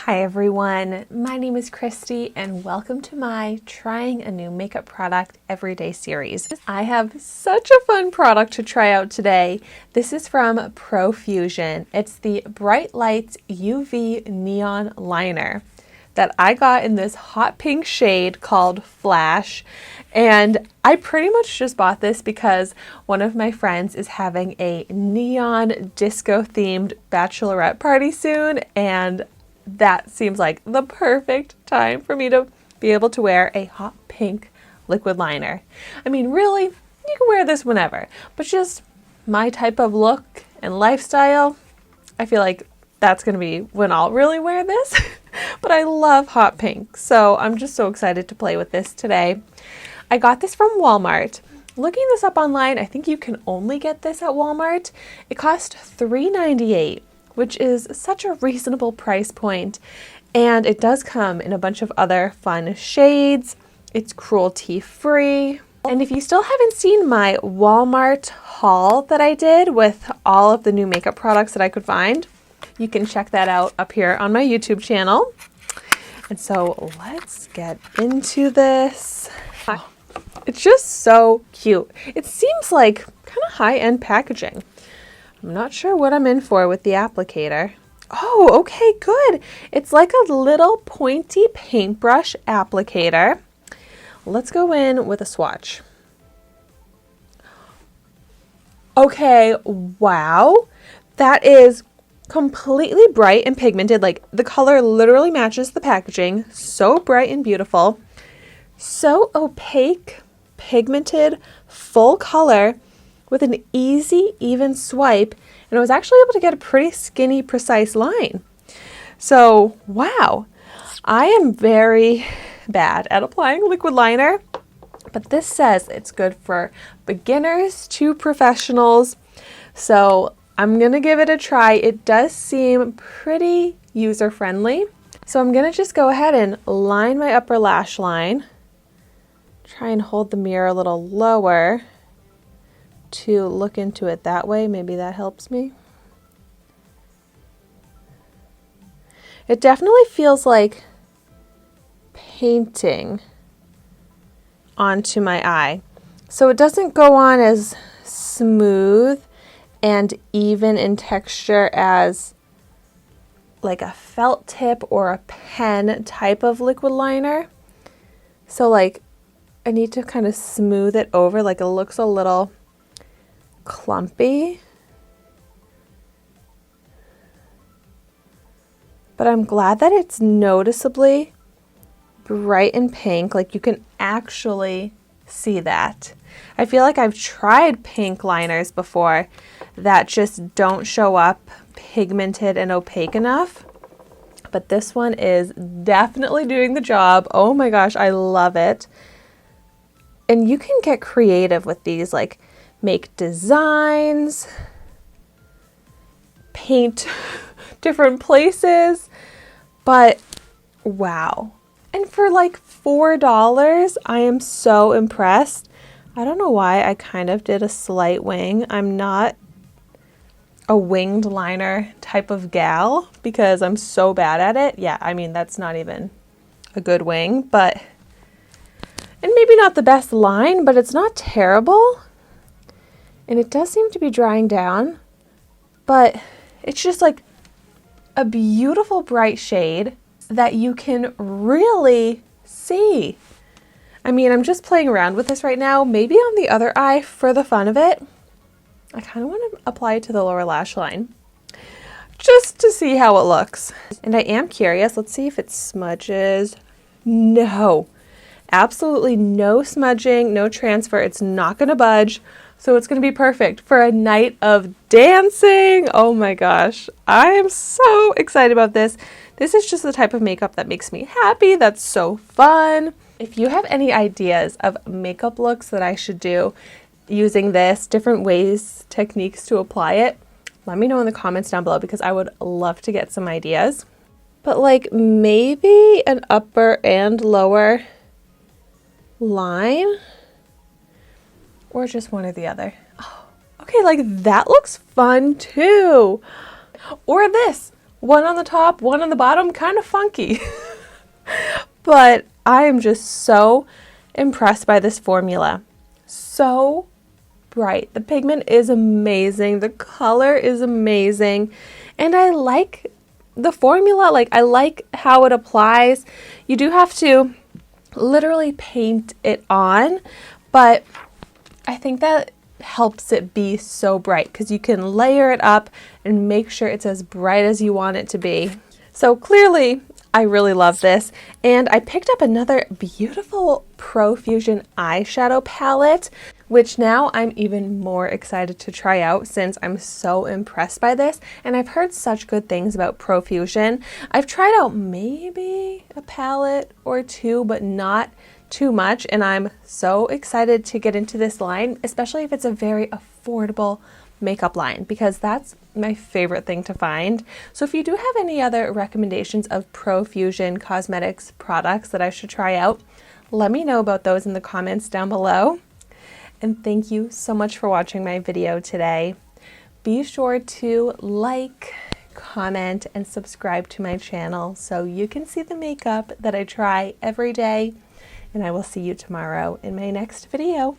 Hi everyone, my name is Christy and welcome to my Trying a New Makeup Product Everyday series. I have such a fun product to try out today. This is from Profusion. It's the Bright Lights UV Neon Liner that I got in this hot pink shade called Flash. And I pretty much just bought this because one of my friends is having a neon disco themed bachelorette party soon, and that seems like the perfect time for me to be able to wear a hot pink liquid liner. I mean, really, you can wear this whenever, but just my type of look and lifestyle, I feel like that's going to be when I'll really wear this. But I love hot pink, so I'm just so excited to play with this today. I got this from Walmart. Looking this up online, I think you can only get this at Walmart. It cost $3.98. which is such a reasonable price point, and it does come in a bunch of other fun shades. It's cruelty free. And if you still haven't seen my Walmart haul that I did with all of the new makeup products that I could find, you can check that out up here on my YouTube channel. And so let's get into this. It's just so cute. It seems like kind of high-end packaging. I'm not sure what I'm in for with the applicator. Oh, okay, good. It's like a little pointy paintbrush applicator. Let's go in with a swatch. Okay, wow. That is completely bright and pigmented. Like, the color literally matches the packaging. So bright and beautiful. So opaque, pigmented, full color, with an easy, even swipe, and I was actually able to get a pretty skinny, precise line. So, wow, I am very bad at applying liquid liner, but this says it's good for beginners to professionals, so I'm gonna give it a try. It does seem pretty user-friendly, so I'm gonna just go ahead and line my upper lash line, try and hold the mirror a little lower to look into it that way. Maybe that helps me. It definitely feels like painting onto my eye. So it doesn't go on as smooth and even in texture as like a felt tip or a pen type of liquid liner. So like I need to kind of smooth it over, like it looks a little clumpy, but I'm glad that it's noticeably bright and pink. Like you can actually see that. I feel like I've tried pink liners before that just don't show up pigmented and opaque enough, but this one is definitely doing the job. Oh my gosh, I love it. And you can get creative with these, like make designs, paint different places, but wow. And for like $4, I am so impressed. I don't know why I kind of did a slight wing. I'm not a winged liner type of gal because I'm so bad at it. Yeah, I mean, that's not even a good wing, but, and maybe not the best line, but it's not terrible. And it does seem to be drying down, but it's just like a beautiful bright shade that you can really see. I mean, I'm just playing around with this right now, maybe on the other eye for the fun of it. I kind of want to apply it to the lower lash line just to see how it looks. And I am curious, let's see if it smudges. No, absolutely no smudging, no transfer. It's not going to budge. So it's going to be perfect for a night of dancing. Oh my gosh. I am so excited about this. This is just the type of makeup that makes me happy. That's so fun. If you have any ideas of makeup looks that I should do using this, different ways, techniques to apply it, let me know in the comments down below because I would love to get some ideas. But like maybe an upper and lower line, or just one or the other. Oh, okay, like that looks fun too. Or this. one on the top, one on the bottom, kind of funky. But I am just so impressed by this formula. So bright. The pigment is amazing. The color is amazing. And I like the formula. Like, I like how it applies. You do have to literally paint it on, but I think that helps it be so bright because you can layer it up and make sure it's as bright as you want it to be. So clearly, I really love this, and I picked up another beautiful Profusion eyeshadow palette, which now I'm even more excited to try out since I'm so impressed by this, and I've heard such good things about Profusion. I've tried out maybe a palette or two, but not too much, and I'm so excited to get into this line, especially if it's a very affordable makeup line, because that's my favorite thing to find. So if you do have any other recommendations of Profusion cosmetics products that I should try out, let me know about those in the comments down below. And thank you so much for watching my video today. Be sure to like, comment, and subscribe to my channel so you can see the makeup that I try every day. And I will see you tomorrow in my next video.